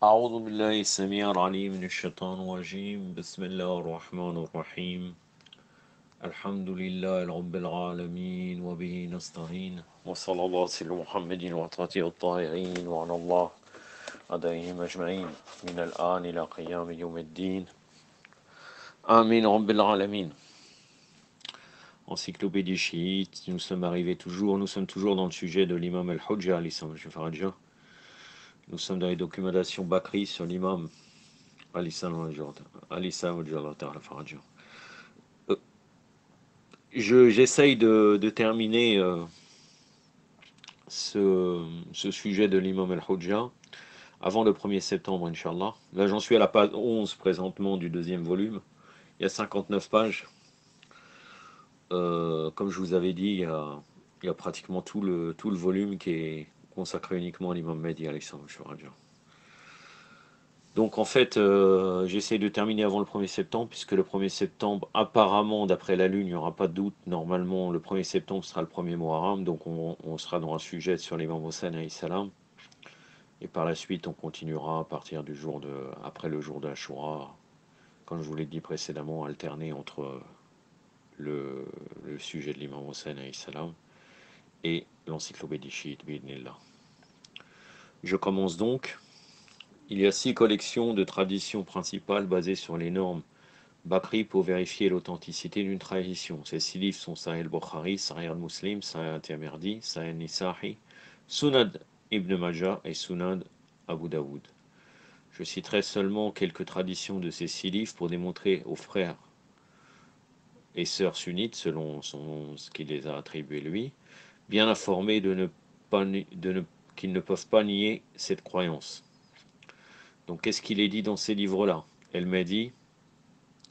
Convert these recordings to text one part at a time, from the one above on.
أعوذ بالله السميع العليم من الشيطان الرجيم بسم الله الرحمن الرحيم الحمد لله رب العالمين وبه نستعين وصلى الله على محمد وعلى الطاهرين وعلى الله عليهم أجمعين من الآن إلى قيام يوم الدين آمين رب العالمين. Encyclopédie chiite, nous sommes toujours dans le sujet de l'imam al-Hujja, al-Farajah. Nous sommes dans les documentations Bakri sur l'imam J'essaye de terminer ce sujet de l'imam al-Hujja avant le 1er septembre, Inch'Allah. Là, j'en suis à la page 11 présentement du deuxième volume. Il y a 59 pages. Comme je vous avais dit, il y a pratiquement tout le volume qui est consacré uniquement à l'imam Mahdi, Alexandre. Donc en fait, j'essaie de terminer avant le 1er septembre, puisque le 1er septembre, apparemment, d'après la Lune, il n'y aura pas de doute. Normalement, le 1er septembre sera le premier Muharram, donc on sera dans un sujet sur l'imam Hossein alayhi salam. Et par la suite, on continuera à partir du après le jour de Ashura, comme je vous l'ai dit précédemment, alterner entre le sujet de l'imam Hossein alayhi salam et l'encyclopédie chiite, bi'idhnillah. Je commence donc. Il y a 6 collections de traditions principales basées sur les normes Bakri pour vérifier l'authenticité d'une tradition. Ces 6 livres sont Sahih al-Bukhari, Sahih al-Muslim, Sahih al-Tirmidhi, Sahih al-Nisa'i, Sunad ibn Majah et Sunad Abu Daoud. Je citerai seulement quelques traditions de ces 6 livres pour démontrer aux frères et sœurs sunnites, selon ce qu'il les a attribués lui, bien informés qu'ils ne peuvent pas nier cette croyance. Donc qu'est-ce qu'il est dit dans ces livres-là? Elle m'a dit,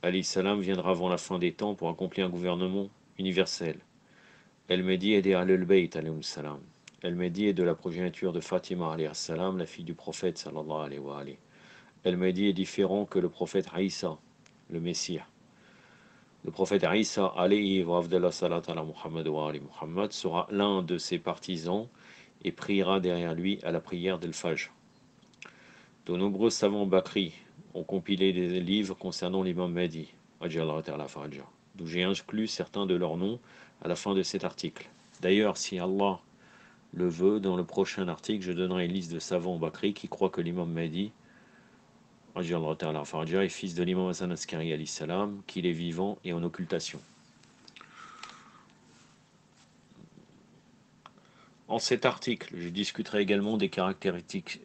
alayhi salam viendra avant la fin des temps pour accomplir un gouvernement universel. El Mehdi est des Ahlul Bayt alayhi salam. El Mehdi est de la progéniture de Fatima alayhi salam, la fille du prophète sallallahu alayhi wa alayhi. El Mehdi est différent que le prophète Isa, le Messie. Le prophète Isa alayhi wa afdallah salat ala Muhammad wa alayhi Muhammad sera l'un de ses partisans et priera derrière lui à la prière d'El-Fajr. De nombreux savants Bakri ont compilé des livres concernant l'imam Mahdi, d'où j'ai inclus certains de leurs noms à la fin de cet article. D'ailleurs, si Allah le veut, dans le prochain article, je donnerai une liste de savants Bakri qui croient que l'imam Mahdi est fils de l'imam Hassan Askari alayhi salam, qu'il est vivant et en occultation. En cet article, je discuterai également des caractéristiques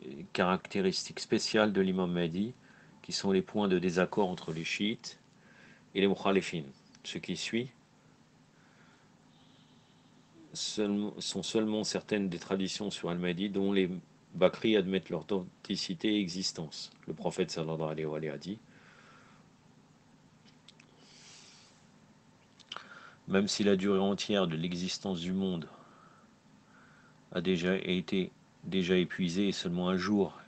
spéciales de l'imam Mahdi, qui sont les points de désaccord entre les chiites et les mukhalifin. Ce qui suit sont seulement certaines des traditions sur Al-Mahdi dont les Bakri admettent leur authenticité et existence. Le prophète sallallahu alayhi wa alayhi a dit: même si la durée entière de l'existence du monde a déjà épuisée et seulement un jour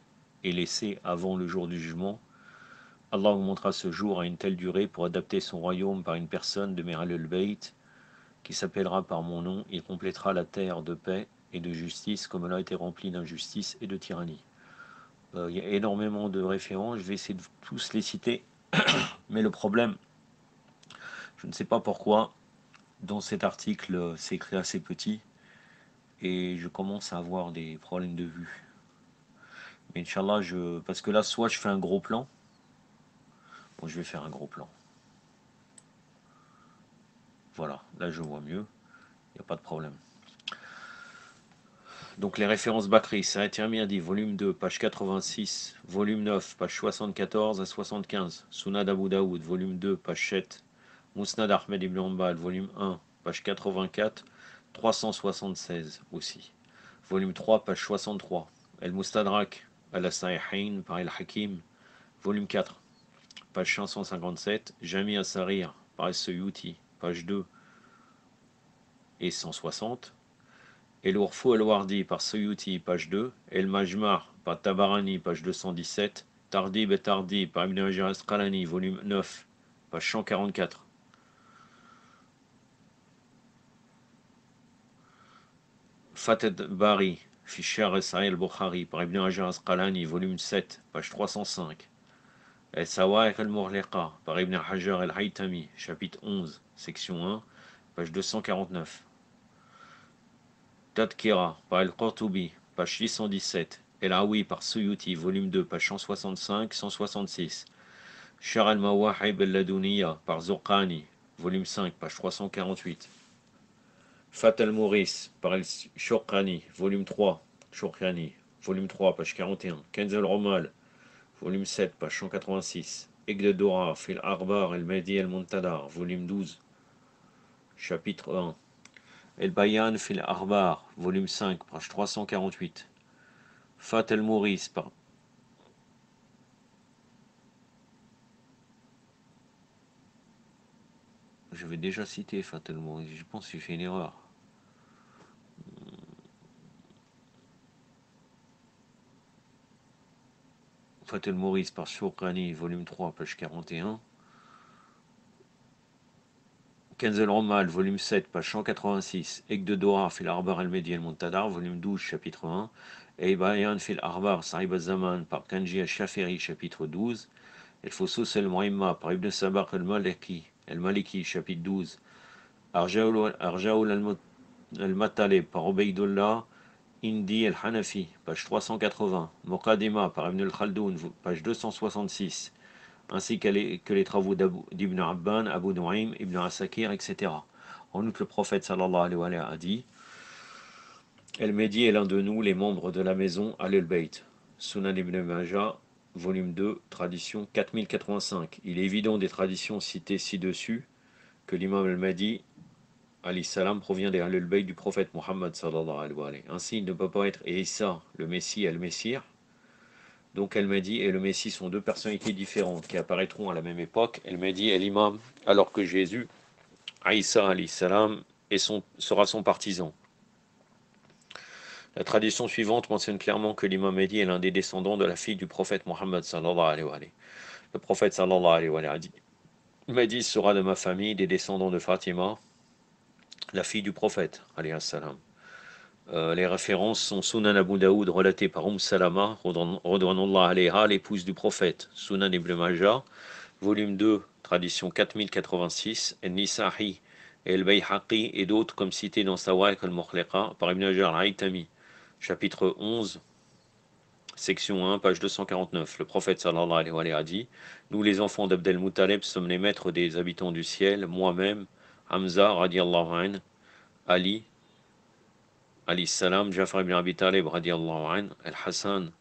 est laissé avant le jour du jugement, Allah augmentera ce jour à une telle durée pour adapter son royaume par une personne de mes Ahlul Bayt qui s'appellera par mon nom. Il complétera la terre de paix et de justice comme elle a été remplie d'injustice et de tyrannie. Il y a énormément de références, je vais essayer de tous les citer, mais le problème, je ne sais pas pourquoi, dans cet article, c'est écrit assez petit, et je commence à avoir des problèmes de vue. Mais Inch'Allah, parce que là, soit je fais un gros plan, bon, je vais faire un gros plan. Voilà, là je vois mieux, il n'y a pas de problème. Donc les références Bakri, Sahih Tirmidhi, volume 2, page 86, volume 9, page 74 à 75, Sunad Abu Daoud, volume 2, page 7, Musnad Ahmed ibn Hanbal, volume 1, page 84, 376 aussi. Volume 3, page 63, El Mustadrak al-Sahihain par El Hakim, volume 4, page 557, Jami as-Sarir par As-Suyuti, page 2 et 160, El Urfu el-Wardi par Suyuti, page 2, El Majmar par Tabarani, page 217, Tardib et Tardi par Ibn Hajar al-Asqalani, volume 9, page 144. Fath Bari, Fisher Sahih al-Bukhari, par Ibn Hajar Asqalani, volume 7, page 305. El-Sawa'iq al-Mughliqa, par Ibn Hajar al-Haytami, chapitre 11, section 1, page 249. Tadkira, par El-Qurtubi, page 617. El-Awi, par Suyuti, volume 2, page 165-166. Shar al-Mawahib al-Laduniya, par Zurqani, volume 5, page 348. Fat al-Mouris, par El-Shurqani, volume 3, Shurqani, volume 3, page 41. Kenz al-Romal, volume 7, page 186. Aigle Dora, Fil Arbar, El-Mehdi El-Muntadar, volume 12, chapitre 1. El-Bayan, Fil Arbar, volume 5, page 348. Fat el-Mouris, par... J'avais déjà cité Fat el-Mouris, je pense que j'ai fait une erreur. Fat el-Mouris, par Shurqani, volume 3, page 41. Kenz el-Romal, volume 7, page 186. Ek de Dora, Fil Arbar el-Mehdi el-Muntadar, volume 12, chapitre 1. Et Bayan Fil Arbar, Sahib al-Zaman, par Kanji al-Shafiri, chapitre 12. El Fosus el-Mu'imma, par Ibn Sabaq el-Maliki, chapitre 12. Arjaoul al-Matalib, par Obeidullah Indi el-Hanafi, page 380. Muqaddima, par Ibn al-Khaldoun, page 266. Ainsi que les travaux d'Ibn Abban, Abu Nu'aym, Ibn Asakir, etc. En outre, le prophète sallallahu alayhi wa sallam a dit: El-Mehdi est l'un de nous, les membres de la maison Al-Bayt. Sunan ibn Majah, volume 2, tradition 4085. Il est évident des traditions citées ci-dessus que l'imam Al-Mahdi alayhi salam provient des Al-Bayt du prophète Muhammad sallallahu alayhi wa sallam. Ainsi, il ne peut pas être Isa, le Messie et le Messire. Donc El-Mahdi et le Messie sont deux personnalités différentes qui apparaîtront à la même époque. El-Mahdi est l'imam, alors que Jésus, Isa alayhi salam, sera son partisan. La tradition suivante mentionne clairement que l'imam Mahdi est l'un des descendants de la fille du prophète Muhammad sallallahu alayhi wa sallam. Le prophète sallallahu alayhi wa sallam a dit: Mahdi sera de ma famille, des descendants de Fatima, la fille du prophète alayhi salam. Les références sont Sunan Abu Daoud relaté par Salama, Radwanullah alayha, l'épouse du prophète. Sunan Ibn Majah, volume 2, tradition 4086, El-Nisa'i et El-Bayhaqi et d'autres comme cités dans Sawa'iq al-Mughliqa par Ibn Hajar al-Haytami, chapitre 11, section 1, page 249. Le prophète sallallahu alayhi wa sallam a dit: Nous les enfants d'Abdel Muttalib sommes les maîtres des habitants du ciel, moi-même, Hamza radiallahu anhu, Ali alayhi salam, Jafar ibn Abi Talib radiallahu anhu, Al-Hassan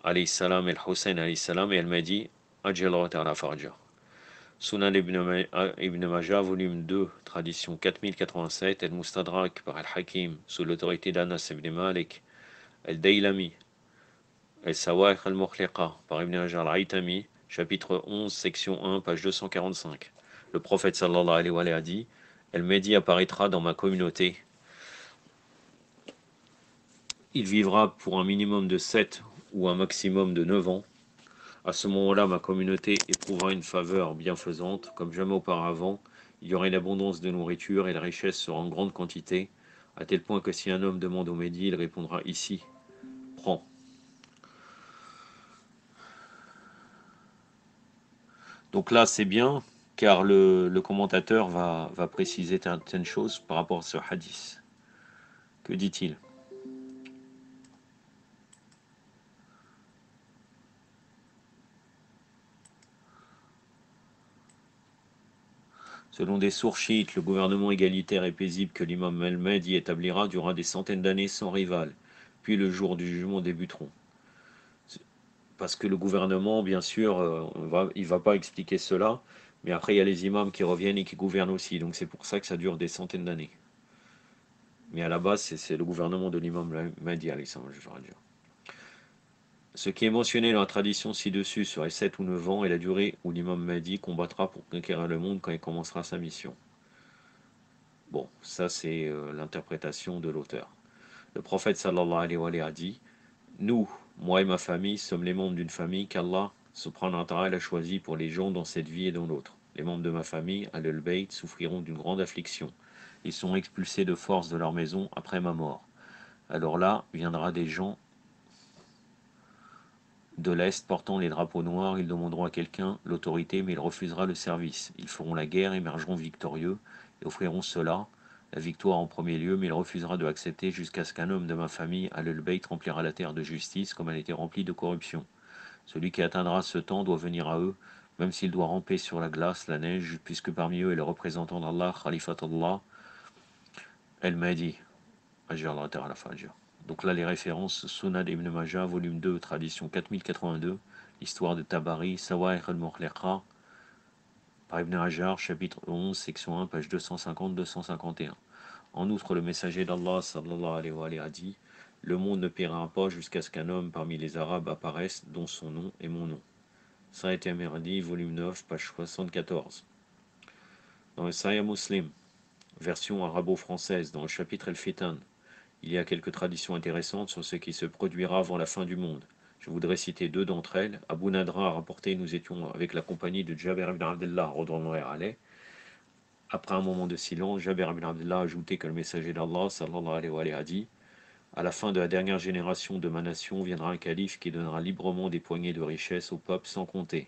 alayhi salam, Al-Hussein alayhi salam et Al-Mahdi ajjallahu ta'ala farja. Sunan ibn Majah, volume 2, tradition 4087, Al-Mustadrak par Al-Hakim, sous l'autorité d'Anas ibn Malik, Al-Daylami, Al-Sawa'iq al-Mughliqa par Ibn Hajar al-Haytami, chapitre 11, section 1, page 245. Le prophète sallallahu alayhi wa sallam a dit: El-Mahdi apparaîtra dans ma communauté. Il vivra pour un minimum de 7 ou un maximum de 9 ans. À ce moment-là, ma communauté éprouvera une faveur bienfaisante, comme jamais auparavant. Il y aura une abondance de nourriture et la richesse sera en grande quantité, à tel point que si un homme demande au Mahdi, il répondra: Ici, prends. Donc là, c'est bien, car le commentateur va préciser certaines choses par rapport à ce hadith. Que dit-il? Selon des sources chiites, le gouvernement égalitaire et paisible que l'imam al-Mahdi établira durera des centaines d'années sans rival, puis le jour du jugement débuteront. Parce que le gouvernement, bien sûr, il ne va pas expliquer cela, mais après il y a les imams qui reviennent et qui gouvernent aussi, donc c'est pour ça que ça dure des centaines d'années. Mais à la base, c'est le gouvernement de l'imam Mahdi, je vais dire. Ce qui est mentionné dans la tradition ci-dessus serait 7 ou 9 ans et la durée où l'imam Mahdi combattra pour conquérir le monde quand il commencera sa mission. Bon, ça c'est l'interprétation de l'auteur. Le prophète sallallahu alayhi wa sallam a dit: Nous, moi et ma famille, sommes les membres d'une famille qu'Allah subhanahu wa ta'ala a choisi pour les gens dans cette vie et dans l'autre. Les membres de ma famille, Al-Bayt, souffriront d'une grande affliction. Ils sont expulsés de force de leur maison après ma mort. Alors là, viendra des gens de l'Est portant les drapeaux noirs, ils demanderont à quelqu'un l'autorité, mais il refusera le service. Ils feront la guerre, émergeront victorieux, et offriront cela, la victoire en premier lieu, mais il refusera de accepter jusqu'à ce qu'un homme de ma famille, Al-Bayt, remplira la terre de justice comme elle était remplie de corruption. Celui qui atteindra ce temps doit venir à eux, même s'il doit ramper sur la glace, la neige, puisque parmi eux est le représentant d'Allah, Khalifat Allah, El-Mahdi, Ajir al-Fajr. Donc là, les références, Sunan ibn Majah, volume 2, tradition 4082, l'histoire de Tabari, Sawa'ir al-Mukhliqa, par Ibn Hajar, chapitre 11, section 1, page 250-251. En outre, le messager d'Allah, sallallahu alayhi wa alayhi, a dit: le monde ne périra pas jusqu'à ce qu'un homme parmi les Arabes apparaisse, dont son nom est mon nom. Sahih Amirdi, volume 9, page 74. Dans le Sahih Muslim, version arabo-française, dans le chapitre El-Fitan, il y a quelques traditions intéressantes sur ce qui se produira avant la fin du monde. Je voudrais citer deux d'entre elles. Abu Nadra a rapporté: nous étions avec la compagnie de Jabir ibn Abdullah, redonnant alayh. Après un moment de silence, Jabir ibn Abdullah a ajouté que le messager d'Allah, sallallahu alayhi wa alayhi, a dit: à la fin de la dernière génération de ma nation viendra un calife qui donnera librement des poignées de richesses au peuple sans compter.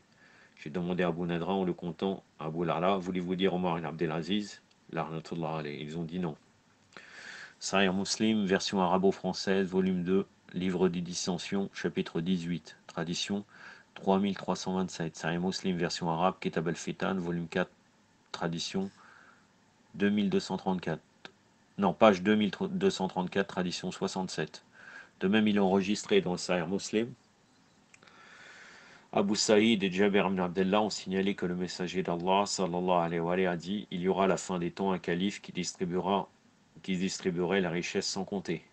J'ai demandé à Abu Nadra en le comptant: Abu Lala, voulez-vous dire Omar ibn Abdelaziz? Ils ont dit non. Sahih Muslim, version arabo-française, volume 2, livre des dissensions, chapitre 18, tradition 3327. Sahih Muslim, version arabe, Kitab al-Fitan, volume 4, tradition 2234. Non, page 2234, tradition 67. De même, il est enregistré dans le Sahih Muslim. Abu Saïd et Jabir ibn Abdullah ont signalé que le messager d'Allah, sallallahu alayhi wa alayhi, a dit: il y aura à la fin des temps un calife qui distribuerait la richesse sans compter.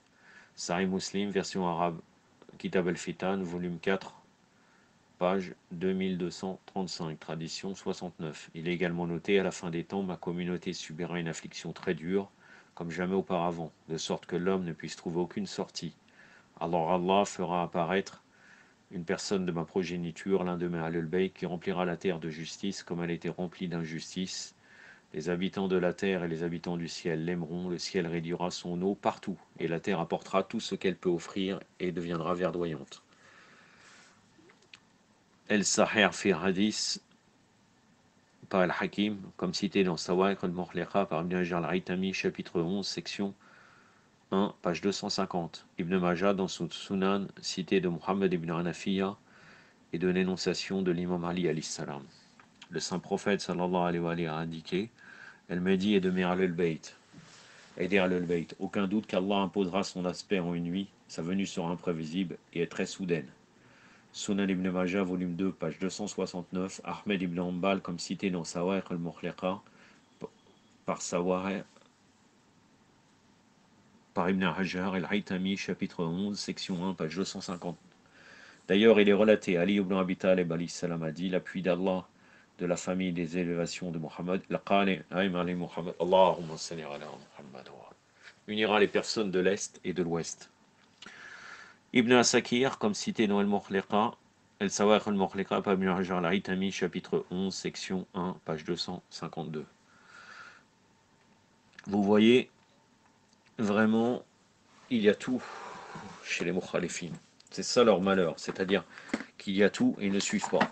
Sahih Muslim, version arabe, Kitab al-Fitan, volume 4, page 2235, tradition 69. Il est également noté: à la fin des temps, ma communauté subira une affliction très dure, comme jamais auparavant, de sorte que l'homme ne puisse trouver aucune sortie. Alors Allah fera apparaître une personne de ma progéniture, l'un de mes Ahlul-Bayt, qui remplira la terre de justice comme elle était remplie d'injustice. Les habitants de la terre et les habitants du ciel l'aimeront, le ciel réduira son eau partout, et la terre apportera tout ce qu'elle peut offrir et deviendra verdoyante. El-Sahih fi Hadith par Al-Hakim, comme cité dans Sawa'ir al-Mukhliqa par Ibn Hajar al-Haytami, chapitre 11, section 1, page 250. Ibn Majah dans son Sunan, cité de Muhammad ibn Hanafiya, et de l'énonciation de l'imam Ali alayhi salam. Le saint prophète sallallahu alayhi wa alayhi a indiqué: El-Mahdi est de mes Ahlul-Bayt. Aider Ahlul-Bayt. Aucun doute qu'Allah imposera son aspect en une nuit, sa venue sera imprévisible et est très soudaine. Sunan ibn Majah, volume 2, page 269. Ahmed ibn Hanbal, comme cité dans Sawa'ir al-Mukhliqa par Sawa'ir, par Ibn Hajar el-Haytami, chapitre 11, section 1, page 250. D'ailleurs, il est relaté: Ali ibn Abi Talib alayhi salam a dit: l'appui d'Allah, de la famille des élévations de Muhammad, Allahumma salli ala Muhammad, unira les personnes de l'Est et de l'Ouest. Ibn Asakir, comme cité dans El-Mukhliqa, El-Sawa'ir al-Mukhliqa par Ibn Hajar al-Haytami, chapitre 11, section 1, page 252. Vous voyez, vraiment, il y a tout chez les Mukhalifin. C'est ça leur malheur, c'est-à-dire qu'il y a tout et ils ne suivent pas.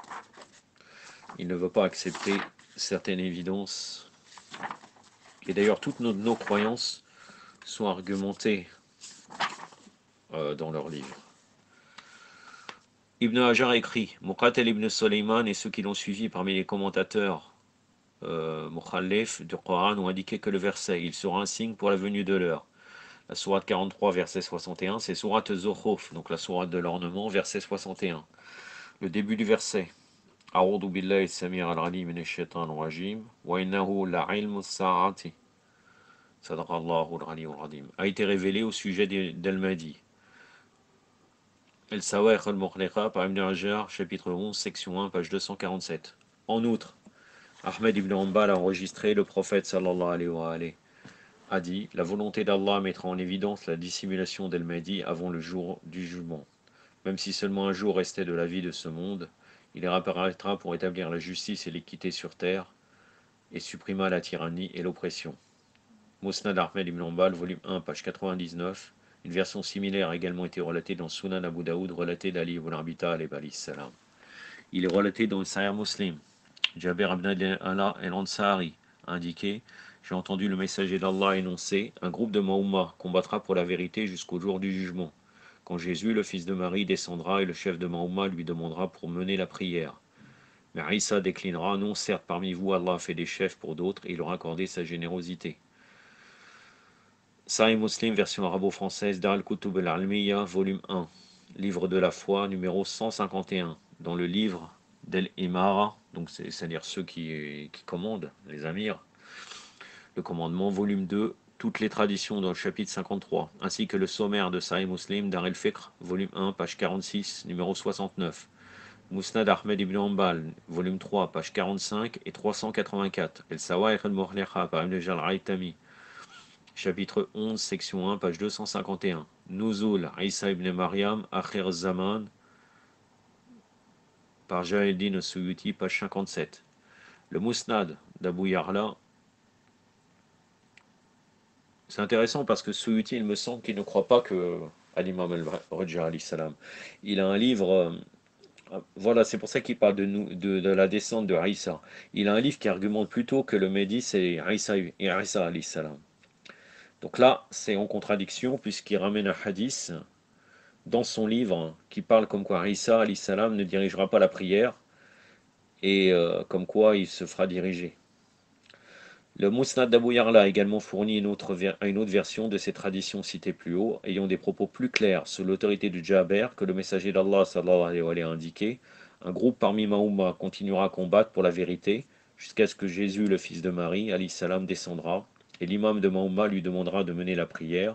Ils ne veulent pas accepter certaines évidences. Et d'ailleurs, toutes nos croyances sont argumentées dans leurs livres. Ibn Hajar écrit: Muqatil ibn Sulayman et ceux qui l'ont suivi parmi les commentateurs Mukhalif du Coran ont indiqué que le verset: il sera un signe pour la venue de l'heure. La sourate 43, verset 61, c'est sourate Zukhruf, donc la sourate de l'ornement, verset 61. Le début du verset: A'udhu billahi samir al-alim minash shaitanir rajim wa innahu la'ilmu as-sa'ati sadaqallahu al-aliyyul azim, a été révélé au sujet d'Al-Mahdi. El-Sawa'ir al-Mukhliqa par Ibn Hajar, chapitre 11, section 1, page 247. En outre, Ahmed ibn Hanbal a enregistré: le prophète sallallahu alayhi wa alayhi a dit: la volonté d'Allah mettra en évidence la dissimulation d'Al-Mahdi avant le jour du jugement. Même si seulement un jour restait de la vie de ce monde, il réapparaîtra pour établir la justice et l'équité sur terre et supprimera la tyrannie et l'oppression. Musnad Ahmed ibn Hanbal, volume 1, page 99, Une version similaire a également été relatée dans Sunan Abu Daoud, relatée d'Ali ibn Abi Talib alayhi salam. Il est relaté dans le Sahih Muslim. Jabir ibn Allah el-Ansari a indiqué: j'ai entendu le messager d'Allah énoncer: un groupe de Mahouma combattra pour la vérité jusqu'au jour du jugement. Quand Jésus, le fils de Marie, descendra et le chef de Mahouma lui demandera pour mener la prière. Mais Isa déclinera: non, certes, parmi vous, Allah a fait des chefs pour d'autres et il leur a accordé sa générosité. Sahih Muslim, version arabo-française, Dar al-Kutub al-Almiya, volume 1, livre de la foi, numéro 151, dans le livre d'El Imara, donc c'est-à-dire ceux qui commandent, les amirs, le commandement, volume 2, toutes les traditions dans le chapitre 53, ainsi que le sommaire de Sahih Muslim, Dar el-Fiqh, volume 1, page 46, numéro 69. Musnad Ahmed ibn Hanbal, volume 3, page 45 et 384. El Sawa'ir al-Muhliqa par Ibn al-Haytami, chapitre 11, section 1, page 251. Nuzul Isa ibn Maryam, Akhir Zaman, par Jalaluddin al-Suyuti, page 57. Le Musnad d'Abu Ya'la, c'est intéressant parce que Suyuti, il me semble qu'il ne croit pas que à l'imam al-Rajah alayhi salam. Il a un livre, voilà, c'est pour ça qu'il parle de la descente de Isa. Il a un livre qui argumente plutôt que le Mehdi, c'est Isa alayhi salam. Donc là, c'est en contradiction puisqu'il ramène un hadith dans son livre qui parle comme quoi Isa alayhi salam ne dirigera pas la prière et comme quoi il se fera diriger. Le Musnad d'Abu Ya'la a également fourni une autre version de ces traditions citées plus haut, ayant des propos plus clairs sous l'autorité de Jaber que le messager d'Allah sallallahu alayhi wa sallam a indiqué. Un groupe parmi Mahouma continuera à combattre pour la vérité jusqu'à ce que Jésus, le fils de Marie, alayhi salam, descendra, et l'imam de Mahouma lui demandera de mener la prière.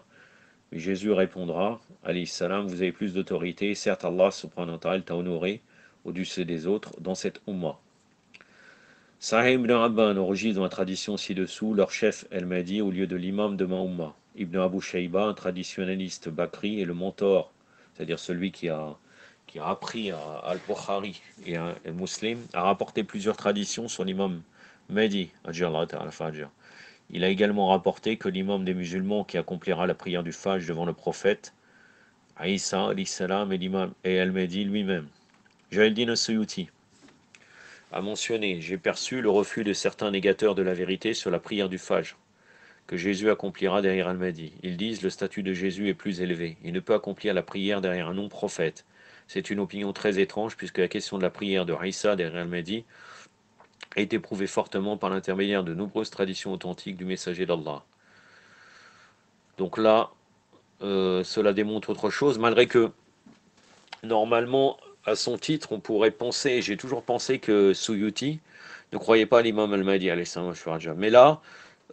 Et Jésus répondra, alayhi salam, vous avez plus d'autorité, certes Allah subhanahu wa ta'ala t'a honoré au-dessus des autres dans cette Ummah. Sahih ibn Abban enregistre dans la tradition ci-dessous leur chef El-Mahdi au lieu de l'imam de Mahouma. Ibn Abu Shayba, un traditionnaliste Bakri, et le mentor, c'est-à-dire celui qui a appris à Al-Bukhari et à Muslim, a rapporté plusieurs traditions sur l'imam Mahdi. Il a également rapporté que l'imam des musulmans qui accomplira la prière du Fajr devant le prophète, Isa alayhi salam, et l'imam et Al-Mahdi lui-même. Jalaluddin al-Suyuti a mentionné: j'ai perçu le refus de certains négateurs de la vérité sur la prière du Fajr, que Jésus accomplira derrière Al-Mahdi. Ils disent: le statut de Jésus est plus élevé. Il ne peut accomplir la prière derrière un non-prophète. C'est une opinion très étrange puisque la question de la prière de Isa derrière Al-Mahdi a été prouvée fortement par l'intermédiaire de nombreuses traditions authentiques du messager d'Allah. Donc là, cela démontre autre chose, malgré que, normalement, à son titre, on pourrait penser, j'ai toujours pensé que Suyuti ne croyait pas à l'imam al-Mahdi, mais là,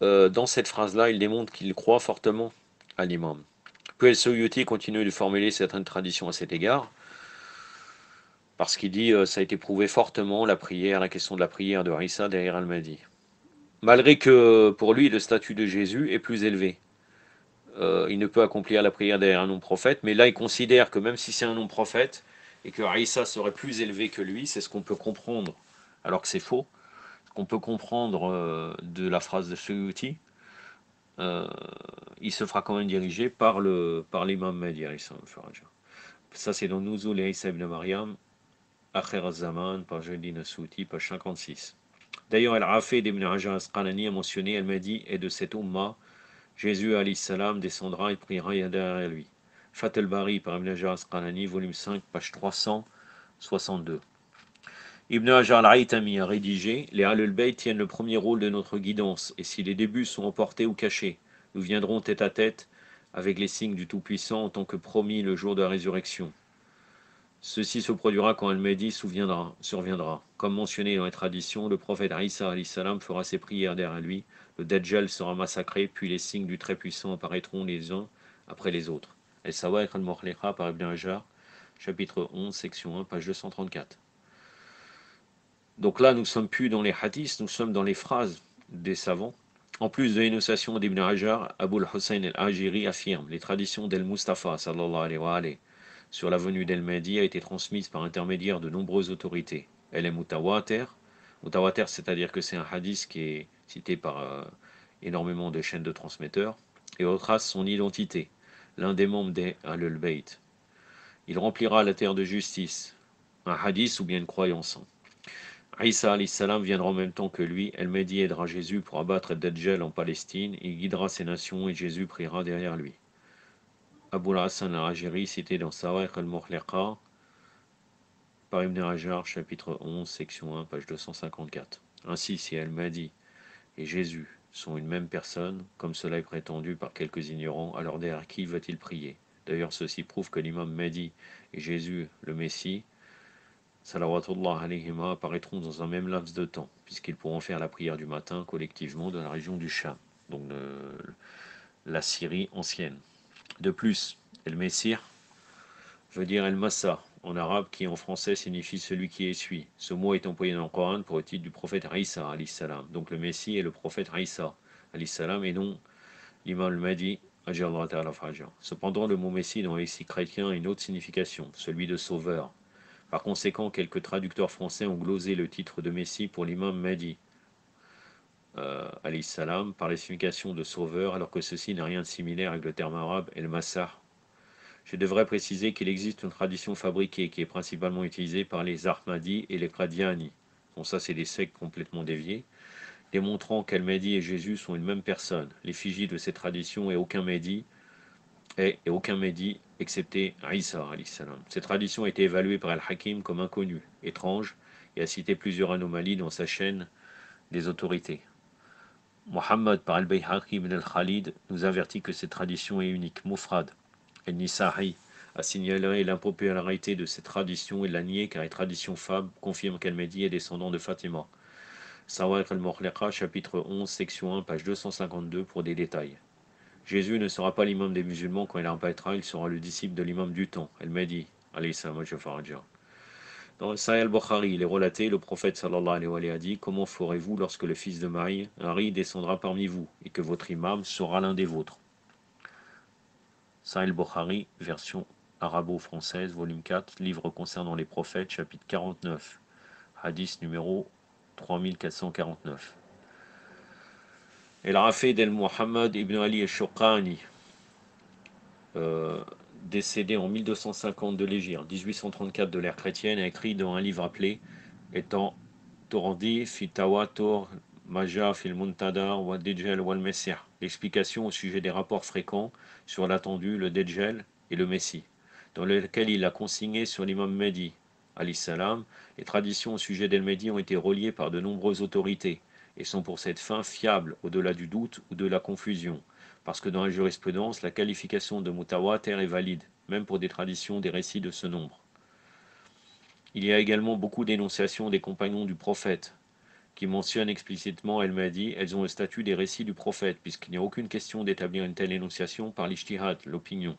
dans cette phrase-là, il démontre qu'il croit fortement à l'imam. Puis Suyuti continue de formuler certaines traditions à cet égard, parce qu'il dit ça a été prouvé fortement, la question de la prière de Isa derrière al-Mahdi. Malgré que, pour lui, le statut de Jésus est plus élevé. Il ne peut accomplir la prière derrière un non-prophète, mais là il considère que même si c'est un non-prophète, et que Isa serait plus élevé que lui, c'est ce qu'on peut comprendre, alors que c'est faux, ce qu'on peut comprendre de la phrase de Suyuti, il se fera quand même diriger par l'imam Mahdi. Ça c'est dans Nuzul Isa ibn Maryam, Akhir al-Zaman, par Jalaluddin al-Suyuti, page 56. D'ailleurs, Al-Hafid ibn Hajar al-Asqalani a mentionné: Al-Mahdi est de cette Ummah. Jésus alayhi salam descendra et priera derrière lui. Fath al-Bari par Ibn Hajar al-Asqalani, volume 5, page 362. Ibn Hajar al-Haytami a rédigé: les Ahlul Bayt tiennent le premier rôle de notre guidance, et si les débuts sont emportés ou cachés, nous viendrons tête à tête avec les signes du Tout-Puissant en tant que promis le jour de la résurrection. Ceci se produira quand Al-Mahdi surviendra. Comme mentionné dans les traditions, le prophète Isa alayhi salam fera ses prières derrière lui, le Dajjal sera massacré, puis les signes du Très-Puissant apparaîtront les uns après les autres. El-Sawa'ir al-Muhliqa par Ibn Hajar, chapitre 11, section 1, page 234. Donc là, nous ne sommes plus dans les hadiths, nous sommes dans les phrases des savants. En plus de l'énonciation d'Ibn Hajar, Abu al-Hussein al-Ajiri affirme: les traditions d'El-Mustafa sallallahu alayhi wa alayhi sur la venue d'El-Mahdi a été transmise par intermédiaire de nombreuses autorités. Elle est mutawatir. Mutawatir, c'est-à-dire que c'est un hadith qui est cité par énormément de chaînes de transmetteurs, et retrace son identité. l'un des membres des Ahlul Bayt. Il remplira la terre de justice. Un hadith ou bien une croyance. Isa alayhi salam viendra en même temps que lui. El-Mahdi aidera Jésus pour abattre Dajjal en Palestine. Il guidera ses nations et Jésus priera derrière lui. Abu al-Hassan al-Ajiri, cité dans Sawa'iq al-Muhliqa, par Ibn Hajar, chapitre 11, section 1, page 254. Ainsi, si El-Mahdi et Jésus sont une même personne, comme cela est prétendu par quelques ignorants, alors derrière qui va-t-il prier? D'ailleurs, ceci prouve que l'imam Mahdi et Jésus, le Messie, salawatullah alayhima, apparaîtront dans un même laps de temps, puisqu'ils pourront faire la prière du matin collectivement dans la région du Cham, donc la Syrie ancienne. De plus, El-Messir veut dire El-Massa en arabe, qui en français signifie celui qui essuie. Ce mot est employé dans le Coran pour le titre du prophète Isa alayhi salam. Donc le Messie est le prophète Isa alayhi salam et non l'imam al-Mahdi. Cependant, le mot Messie dans le lexique chrétien a une autre signification, celui de sauveur. Par conséquent, quelques traducteurs français ont glosé le titre de Messie pour l'imam Mahdi alayhi salam par la signification de sauveur, alors que ceci n'a rien de similaire avec le terme arabe el-Massah. Je devrais préciser qu'il existe une tradition fabriquée qui est principalement utilisée par les Ahmadis et les Qadiani. Bon, ça, c'est des sectes complètement déviés, démontrant qu'Al-Mahdi et Jésus sont une même personne. L'effigie de cette tradition est aucun Mahdi, excepté Isa alayhi salam. Cette tradition a été évaluée par Al-Hakim comme inconnue, étrange, et a cité plusieurs anomalies dans sa chaîne des autorités. Muhammad par Al-Bayhaqi ibn al-Khalid nous avertit que cette tradition est unique. Mufrad El-Nisa'i a signalé l'impopularité de cette tradition et l'a nié car les traditions Fab confirment qu'Al-Mahdi est descendant de Fatima. Sawa'iq al-Muhliqa, chapitre 11, section 1, page 252 pour des détails. Jésus ne sera pas l'imam des musulmans quand il apparaîtra, il sera le disciple de l'imam du temps, El-Mahdi, alayhi salam. Dans le Sahih al-Bukhari, il est relaté, le prophète sallallahu alayhi wa sallam a dit: comment ferez-vous lorsque le fils de Marie, Harry, descendra parmi vous et que votre imam sera l'un des vôtres? Sahih al-Bukhari, version arabo-française, volume 4, livre concernant les prophètes, chapitre 49, hadith numéro 3449. El Rafid el-Muhammad ibn Ali al-Shawqani, décédé en 1250 de l'Hégire, 1834 de l'ère chrétienne, a écrit dans un livre appelé étant Torandi fi Tawatur Maja fil Muntadar wa Dajjal wal Messie, l'explication au sujet des rapports fréquents sur l'attendu, le Dajjal et le Messie, dans lequel il a consigné sur l'imam Mahdi alayhi salam. Les traditions au sujet d'El-Mahdi ont été reliées par de nombreuses autorités et sont pour cette fin fiables au-delà du doute ou de la confusion, parce que dans la jurisprudence, la qualification de mutawatir est valide, même pour des traditions des récits de ce nombre. Il y a également beaucoup d'énonciations des compagnons du prophète, qui mentionnent explicitement El-Mahdi. Elles ont le statut des récits du prophète, puisqu'il n'y a aucune question d'établir une telle énonciation par l'ijtihad, l'opinion.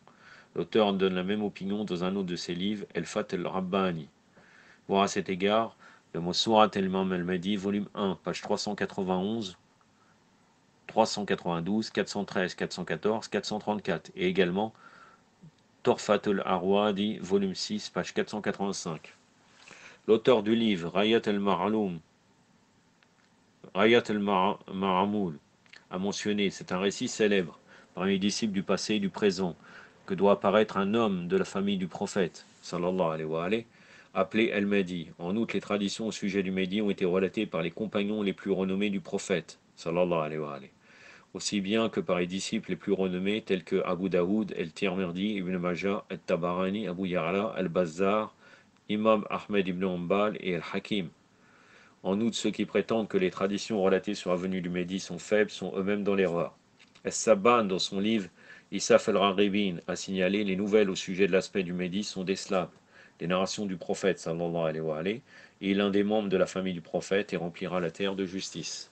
L'auteur donne la même opinion dans un autre de ses livres, El-Fath el-Rabbani. Voir à cet égard le mot Surat el-Imam el-Mahdi, volume 1, page 391, 392, 413, 414, 434, et également Torfat el-Arwadi, volume 6, page 485. L'auteur du livre Rayat al-Ma'amoul a mentionné, c'est un récit célèbre parmi les disciples du passé et du présent, que doit apparaître un homme de la famille du prophète, sallallahu alayhi wa alayhi, appelé El-Mahdi. En outre, les traditions au sujet du Mahdi ont été relatées par les compagnons les plus renommés du prophète, sallallahu alayhi wa alayhi, aussi bien que par les disciples les plus renommés tels que Abu Daoud, El-Tirmidhi, Ibn Majah, El-Tabarani, Abu Ya'la, Al-Bazzar, Imam Ahmed ibn Hanbal et Al-Hakim. En outre, ceux qui prétendent que les traditions relatées sur la venue du Mahdi sont faibles sont eux-mêmes dans l'erreur. As-Sabban, dans son livre Isaf al-Raribin, a signalé les nouvelles au sujet de l'aspect du Mahdi sont des Slaves, des narrations du prophète sallallahu alayhi wa alayhi, et l'un des membres de la famille du prophète et remplira la terre de justice.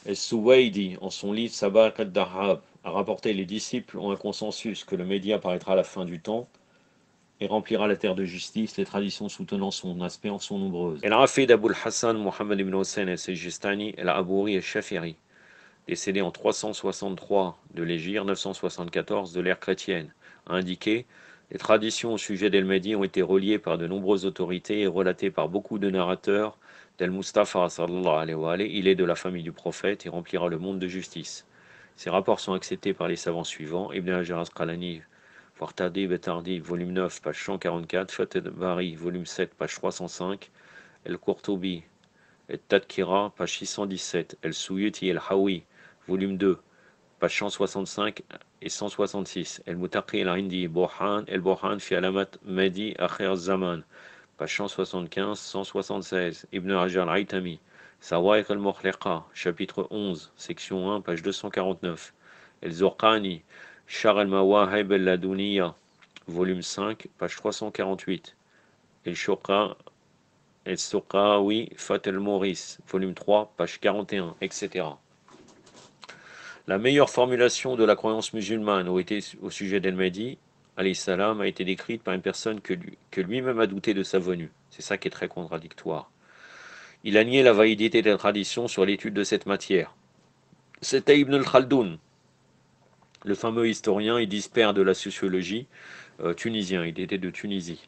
As-Suwaydi, en son livre Sabaq ad-Dahhab, a rapporté les disciples ont un consensus que le Mahdi apparaîtra à la fin du temps et remplira la terre de justice. Les traditions soutenant son aspect en sont nombreuses. El Rafid Abul Hassan Muhammad ibn Hussein al-Sijistani el-Abouri el-Shafiri, décédé en 363 de l'Hégire, 974 de l'ère chrétienne, a indiqué: les traditions au sujet d'El-Mahdi ont été reliées par de nombreuses autorités et relatées par beaucoup de narrateurs d'El-Mustafa sallallahu alayhi wa alayhi. Il est de la famille du prophète et remplira le monde de justice. Ces rapports sont acceptés par les savants suivants: Ibn Hajar Asqalani, Tardib et Tardib, volume 9, page 144, Fath al-Bari, volume 7, page 305, El-Qurtubi, El-Tadkira, page 617, El-Suyuti et El-Hawi, volume 2, page 165 et 166, El-Mutaqi El-Indi, Burhan, El-Burhan fi Alamat Mahdi Akhir Zaman, page 175, 176, Ibn Hajar Al-Haytami, Sawa'iq al-Mukhliqa, chapitre 11, section 1, page 249, El-Zurqani, Shar al-Mawahib al-Laduniya, volume 5, page 348, El-Souqawi, Fat al-Mouris, volume 3, page 41, etc. La meilleure formulation de la croyance musulmane au sujet d'El-Mahdi, alayhi salam, a été décrite par une personne que lui-même a douté de sa venue. C'est ça qui est très contradictoire. Il a nié la validité des traditions sur l'étude de cette matière. C'était Ibn al-Khaldoun, le fameux historien et dispert de la sociologie tunisien. Il était de Tunisie.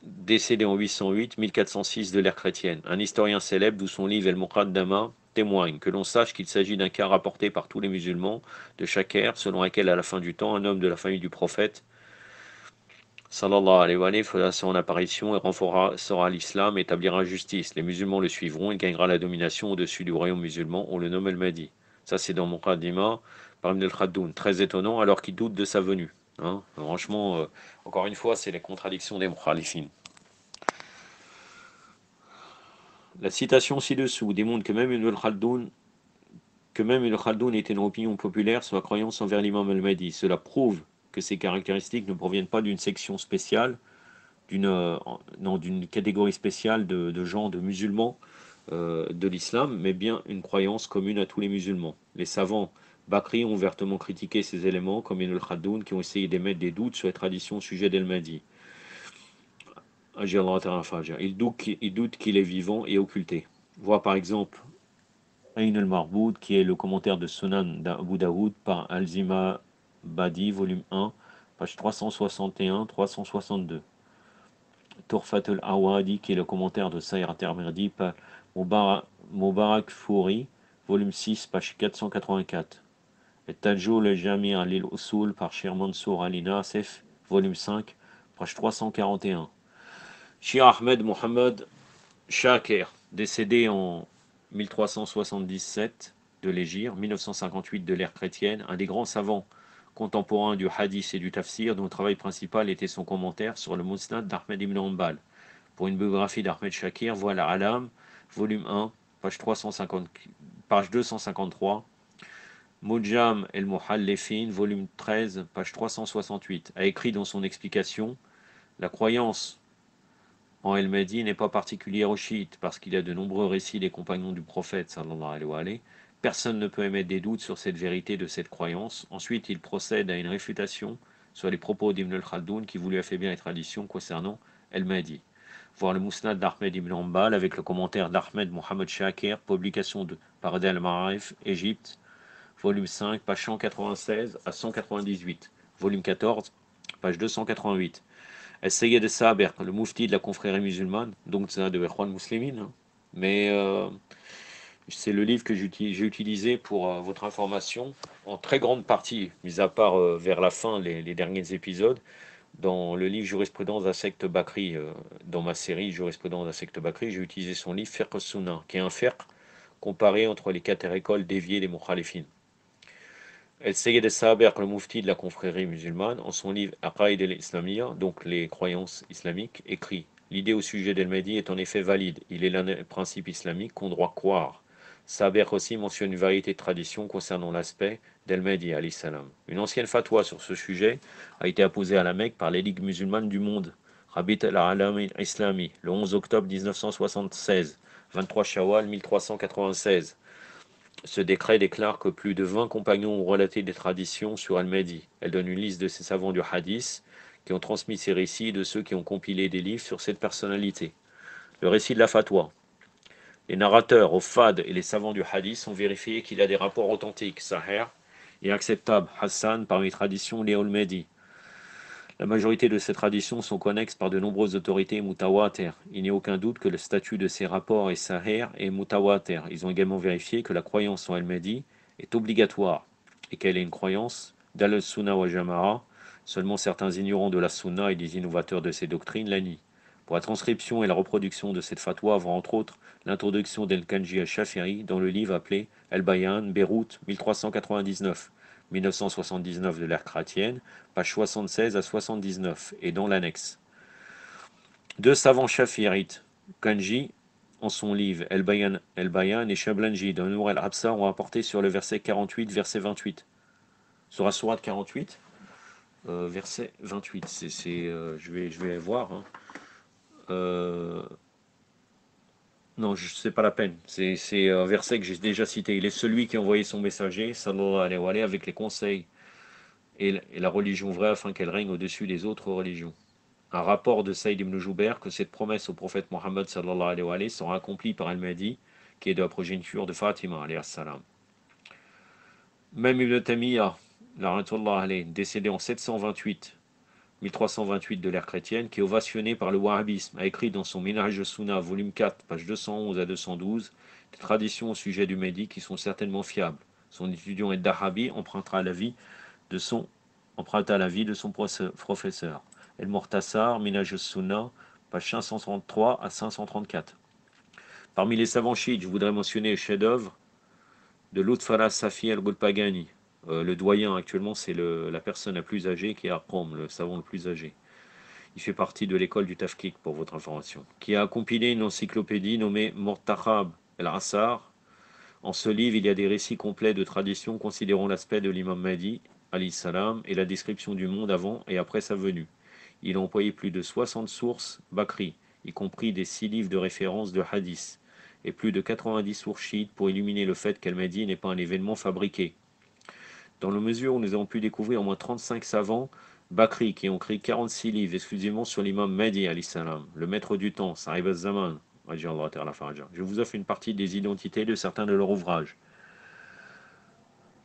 Décédé en 808, 1406 de l'ère chrétienne. Un historien célèbre d'où son livre El-Muqaddama témoigne que l'on sache qu'il s'agit d'un cas rapporté par tous les musulmans de chaque ère, selon laquelle à la fin du temps, un homme de la famille du prophète sallallahu alayhi wa sallam fera son apparition et renforcera l'islam et établira justice. Les musulmans le suivront, il gagnera la domination au-dessus du royaume musulman, on le nomme El-Mahdi. Ça c'est dans Muqaddima par Ibn al-Khaldoun. Très étonnant alors qu'il doute de sa venue. Hein. Franchement, encore une fois, c'est les contradictions des mukhalifines. La citation ci-dessous démontre que même Ibn Khaldun était une opinion populaire sur la croyance envers l'imam al-Mahdi. Cela prouve que ces caractéristiques ne proviennent pas d'une section spéciale, d'une catégorie spéciale de gens, de musulmans de l'islam, mais bien une croyance commune à tous les musulmans. Les savants Bakri ont ouvertement critiqué ces éléments, comme Ibn Khaldun, qui ont essayé d'émettre des doutes sur les traditions au sujet d'Al-Mahdi. Il doute qu'il est vivant et occulté. Vois par exemple Ayn al-Marboud, qui est le commentaire de Sunan d'Abu Daoud par Al-Zima Badi, volume 1, page 361-362. Turfat al-Awadi, qui est le commentaire de Sayr at-Tirmidhi par Mubarak Fouri, volume 6, page 484. Et Tajul al-Jami' al-Usul par Shir Mansour Ali Nasef, volume 5, page 341. Shir Ahmed Mohammed Shakir, décédé en 1377 de l'Hégire, 1958 de l'ère chrétienne, un des grands savants contemporains du hadith et du tafsir, dont le travail principal était son commentaire sur le Musnad d'Ahmed ibn Hanbal. Pour une biographie d'Ahmed Shakir, voilà Alam, volume 1, page 253, Mujam el-Muhallefin, volume 13, page 368, a écrit dans son explication: la croyance en El-Mahdi n'est pas particulière aux chiites, parce qu'il y a de nombreux récits des compagnons du prophète, sallallahu alayhi wa sallam. Personne ne peut émettre des doutes sur cette vérité de cette croyance. Ensuite, il procède à une réfutation sur les propos d'Ibn al-Khaldoun, qui voulut affaiblir les traditions concernant El-Mahdi. Voir le Musnad d'Ahmed ibn Hanbal avec le commentaire d'Ahmed Mohamed Shakir, publication par al-Ma'arif, Égypte, volume 5, page 196 à 198, volume 14, page 288. El-Sayyid al-Saber, le moufti de la confrérie musulmane, donc c'est un de Ikhwan Muslimin, hein. Mais c'est le livre que j'ai utilisé pour votre information, en très grande partie, mis à part vers la fin, les derniers épisodes, dans le livre Jurisprudence de la secte Bakri, dans ma série Jurisprudence de la secte Bakri, j'ai utilisé son livre Fiqh as-Sunnah, qui est un fiqh comparé entre les quatre écoles déviées des mukhalifines. El-Sayyid al-Saber, le moufti de la confrérie musulmane, en son livre Aqaïd al-Islamiyya, donc les croyances islamiques, écrit: l'idée au sujet d'El-Mahdi est en effet valide, il est l'un des principes islamiques qu'on doit croire. Saber aussi mentionne une variété de traditions concernant l'aspect d'El-Mahdi alayhi salam. Une ancienne fatwa sur ce sujet a été apposée à la Mecque par les ligues musulmanes du monde, Rabit al-Alam al-Islami, le 11 octobre 1976, 23 Shawwal 1396. Ce décret déclare que plus de 20 compagnons ont relaté des traditions sur Al-Mahdi. Elle donne une liste de ces savants du hadith qui ont transmis ces récits et de ceux qui ont compilé des livres sur cette personnalité. Le récit de la fatwa. Les narrateurs, au fad et les savants du hadith ont vérifié qu'il y a des rapports authentiques, sahih, et acceptables, Hassan, parmi les traditions liées au Mahdi. La majorité de ces traditions sont connexes par de nombreuses autorités mutawatir. Il n'y a aucun doute que le statut de ces rapports est sahih et mutawatir. Ils ont également vérifié que la croyance en Al-Mahdi est obligatoire et qu'elle est une croyance d'Al-Sunnah wa Jama'a. Seulement certains ignorants de la Sunna et des innovateurs de ces doctrines la nient. Pour la transcription et la reproduction de cette fatwa avant entre autres l'introduction d'El-Kanji al-Shafiri dans le livre appelé Al-Bayan, Beyrouth, 1399. 1979 de l'ère chrétienne, page 76 à 79, et dans l'annexe. Deux savants chafirites, Kanji, en son livre El-Bayan et Shablanji dans Nour el-Absa ont apporté sur le verset 48, verset 28. Sur la sourate 48, verset 28. Je vais voir. Hein. Non, c'est pas la peine. C'est un verset que j'ai déjà cité. Il est celui qui a envoyé son messager, sallallahu alayhi wa alayhi, avec les conseils et la religion vraie afin qu'elle règne au-dessus des autres religions. Un rapport de Saïd ibn Jouber que cette promesse au prophète Mohammed sallallahu alayhi wa alayhi sera accomplie par Al-Mahdi, qui est de la progéniture de Fatima alayhi salam. Même Ibn Taymiyyah, décédé en 728, 1328 de l'ère chrétienne, qui est ovationné par le wahhabisme, a écrit dans son Minhaj al-Sunnah, volume 4, page 211 à 212, des traditions au sujet du Mahdi qui sont certainement fiables. Son étudiant Ed-Dahabi emprunta la vie de son professeur. El-Mortassar, Minhaj al-Sunnah, page 533 à 534. Parmi les savants chiites, je voudrais mentionner le chef-d'œuvre de Lutfallah Safi al-Gulpagani. Le doyen actuellement, c'est la personne la plus âgée qui est Arqam, le savant le plus âgé. Il fait partie de l'école du Tafkik, pour votre information, qui a compilé une encyclopédie nommée Mortakhab el-Assar. En ce livre, il y a des récits complets de traditions considérant l'aspect de l'imam Mahdi, alayhi salam, et la description du monde avant et après sa venue. Il a employé plus de 60 sources Bakri, y compris des 6 livres de référence de hadith, et plus de 90 sources chiites pour illuminer le fait qu'Al-Mahdi n'est pas un événement fabriqué. Dans la mesure où nous avons pu découvrir au moins 35 savants Bakri qui ont écrit 46 livres exclusivement sur l'imam Mahdi, alayhi salam, le maître du temps, Sahib al-Zaman. Je vous offre une partie des identités de certains de leurs ouvrages.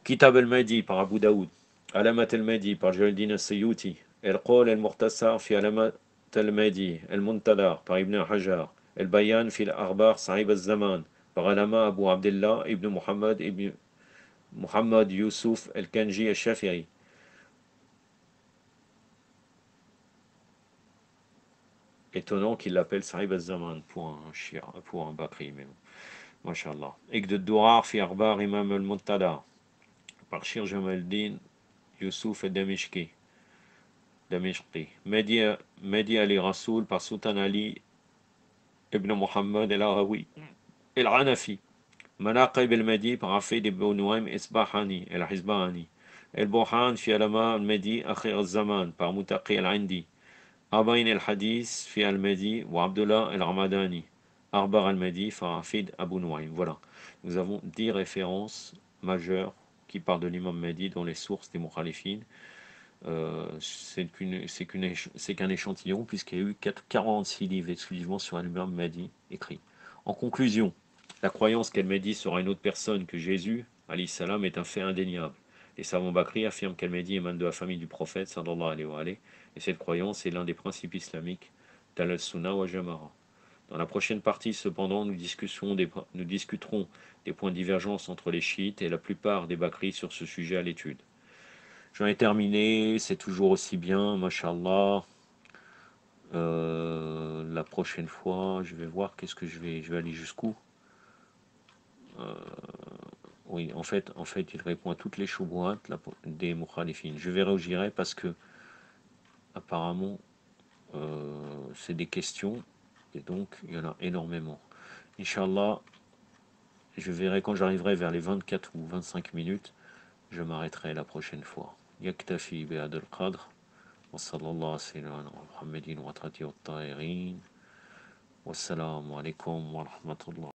Kitab al-Mahdi par Abu Daoud, Alamat al-Mahdi par Jalaluddin al-Sayyuti, El-Qawl al-Murtasar fi Alamat al-Mahdi, El-Muntadar par Ibn Hajar, El-Bayan fi al-Arbar Sahib al-Zaman par Alama Abu Abdullah ibn Muhammad Yusuf al-Kanji al-Shafiri. Étonnant qu'il l'appelle Sahib al-Zaman pour un Bakri, mais bon. Mashallah. Iqd al-Durar fi Arbar Imam al-Muntadar par Shir Jamaldin Yusuf al-Damishki. Mehdi Ali Rasoul par Sultan Ali ibn Muhammad al-Arawi el-Hanafi. Manaqib al-Mahdi par Hafid ibn Nuaym Isbahani el-Hizbahani. El-Burhan fi Alama al-Mahdi Akhir al-Zaman par Mutaqi al-Indi. Abain el-Hadith fi al-Mahdi wa Abdullah el-Ramadani. Arbar al-Mahdi par Hafid Abu Nuaym. Voilà. Nous avons 10 références majeures qui parlent de l'imam Mahdi dans les sources des Mukhalifines. C'est qu'un échantillon puisqu'il y a eu 46 livres exclusivement sur l'imam Mahdi écrits. En conclusion, la croyance qu'Al-Mahdi sera une autre personne que Jésus, alayhi salam, est un fait indéniable. Les savants Bakri affirment qu'Al-Mahdi émane de la famille du prophète, sallallahu alayhi wa alayhi, et cette croyance est l'un des principes islamiques d'Al-Sunnah wa Jama'a. Dans la prochaine partie, cependant, nous discuterons des points de divergence entre les chiites et la plupart des Bakri sur ce sujet à l'étude. J'en ai terminé, c'est toujours aussi bien, mashallah. La prochaine fois, je vais voir qu'est-ce que je vais aller jusqu'où. Oui, en fait, il répond à toutes les choubouat des mukhalifines. Je verrai où j'irai parce que apparemment, c'est des questions et donc il y en a énormément. Inch'Allah, je verrai quand j'arriverai vers les 24 ou 25 minutes, je m'arrêterai la prochaine fois. Yaktafi bihadal qadr. وصلى الله على سيدنا محمد وعلى آله الطاهرين والسلام عليكم ورحمة الله